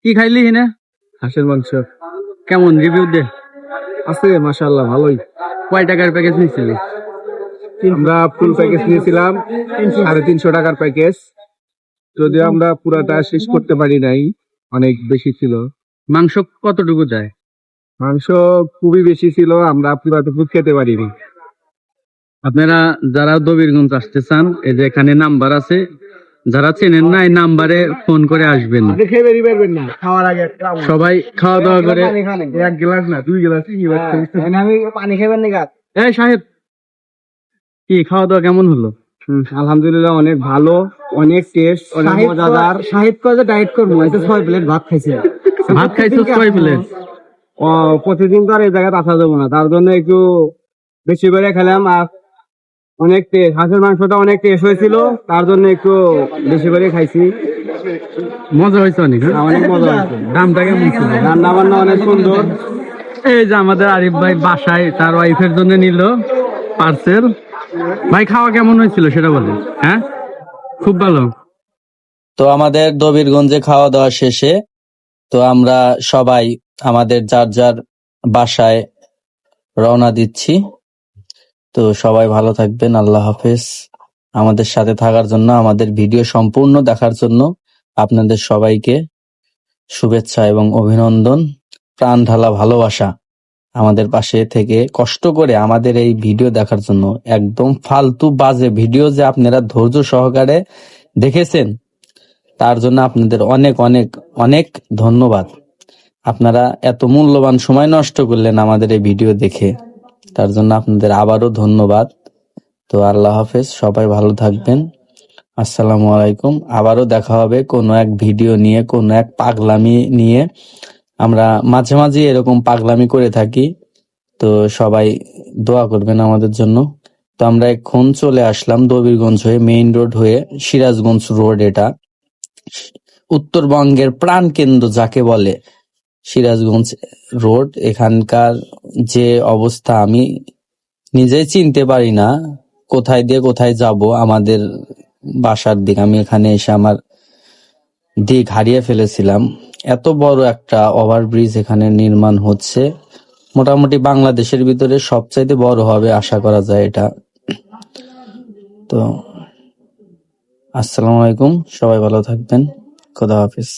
কি খাইলি হিনে? হাঁসের মাংস। কেমন রিভিউ দে? আছে মাশাআল্লাহ, ভালোই। কয় টাকার প্যাকেজ নিয়েছিলি? আমরা ফুল প্যাকেজ নিয়েছিলাম 350 টাকার প্যাকেজ, যদিও আমরা পুরাটা শেষ করতে পারি নাই, অনেক বেশি ছিল। মাংস কতটুকু দেয়? মাংস খুবই বেশি ছিল, আমরা পুরাটুকু খেতে পারিনি। আপনারা যারা দবিরগঞ্জ আসতে চান, এই যে এখানে নাম্বার আছে, যারা চেনেন না এই নাম্বারে ফোন করে আসবেন। খেয়ে বেরিয়ে পারবেন না, খাওয়ার আগে সবাই খাওয়া দাওয়া করে এক গ্লাস না 2 গ্লাস আমি পানি খাবেন না। এই সাহেব, কি খাওয়া দাওয়া কেমন হলো? আলহামদুলিল্লাহ অনেক ভালো, অনেক টেস্ট, অনেক মজাদার। সাহিদ কাজে ডায়েট করবো, 6 প্লেট ভাত খাইছে। ভাত খাইছো 6 প্লেট? প্রতিদিন তো আর এই জায়গায় আসা যাবো না, তার জন্য একটু বেশি করে খেলাম। আর অনেক টেস্ট, হাঁসের মাংসটা অনেক টেস্ট হয়েছিল, তার জন্য একটু বেশি করে খাইছি। মজা হয়েছে অনেক? অনেক মজা হয়েছে। দামটা কেমন ছিল? রান্না বান্না অনেক সুন্দর। এই যে আমাদের আরিফ ভাই বাসায় তার ওয়াইফের জন্য নিল পার্সেল। ভাই খাওয়া কেমন হয়েছিল সেটা বলেন। হ্যাঁ, খুব ভালো। তো আমাদের দবিরগঞ্জে খাওয়া দাওয়া শেষে তো আমরা সবাই আমাদের যার যার বাসায় রওনা দিচ্ছি। তো সবাই ভালো থাকবেন, আল্লাহ হাফেজ। আমাদের সাথে থাকার জন্য, আমাদের ভিডিও সম্পূর্ণ দেখার জন্য আপনাদের সবাইকে শুভেচ্ছা এবং অভিনন্দন, প্রাণ ঢালা ভালোবাসা। আমাদের পাশে থেকে কষ্ট করে আমাদের এই ভিডিও দেখার জন্য, একদম ফালতু বাজে ভিডিও যে আপনারা ধৈর্য সহকারে দেখেছেন, তার জন্য আপনাদের অনেক অনেক অনেক ধন্যবাদ। আপনারা এত মূল্যবান সময় নষ্ট করলেন আমাদের এই ভিডিও দেখে, তার জন্য আপনাদের আবারও ধন্যবাদ। তো আল্লাহ হাফেজ, সবাই ভালো থাকবেন। আসসালামু আলাইকুম। আবারও দেখা হবে কোনো এক ভিডিও নিয়ে, কোনো এক পাগলামি নিয়ে। আমরা মাঝে মাঝে এরকম পাগলামি করে থাকি, তো সবাই দোয়া করবেন আমাদের জন্য। তো আমরা এখন চলে আসলাম দবিরগঞ্জ হয়ে, মেইন রোড হয়ে সিরাজগঞ্জ রোড। এটা উত্তরবঙ্গের প্রাণ কেন্দ্র যাকে বলে সিরাজগঞ্জ রোড। এখানকার যে অবস্থা আমি নিজেই চিনতে পারি না, কোথায় দিয়ে কোথায় যাব আমাদের বাসার দিক। আমি এখানে এসে আমার দিক হারিয়ে ফেলেছিলাম। এত বড় একটা ওভারব্রিজ এখানে নির্মাণ হচ্ছে, মোটামুটি বাংলাদেশের ভিতরে সবচাইতে বড় হবে আশা করা যায় এটা। তো আসসালামু আলাইকুম, সবাই ভালো থাকবেন, খোদা হাফেজ।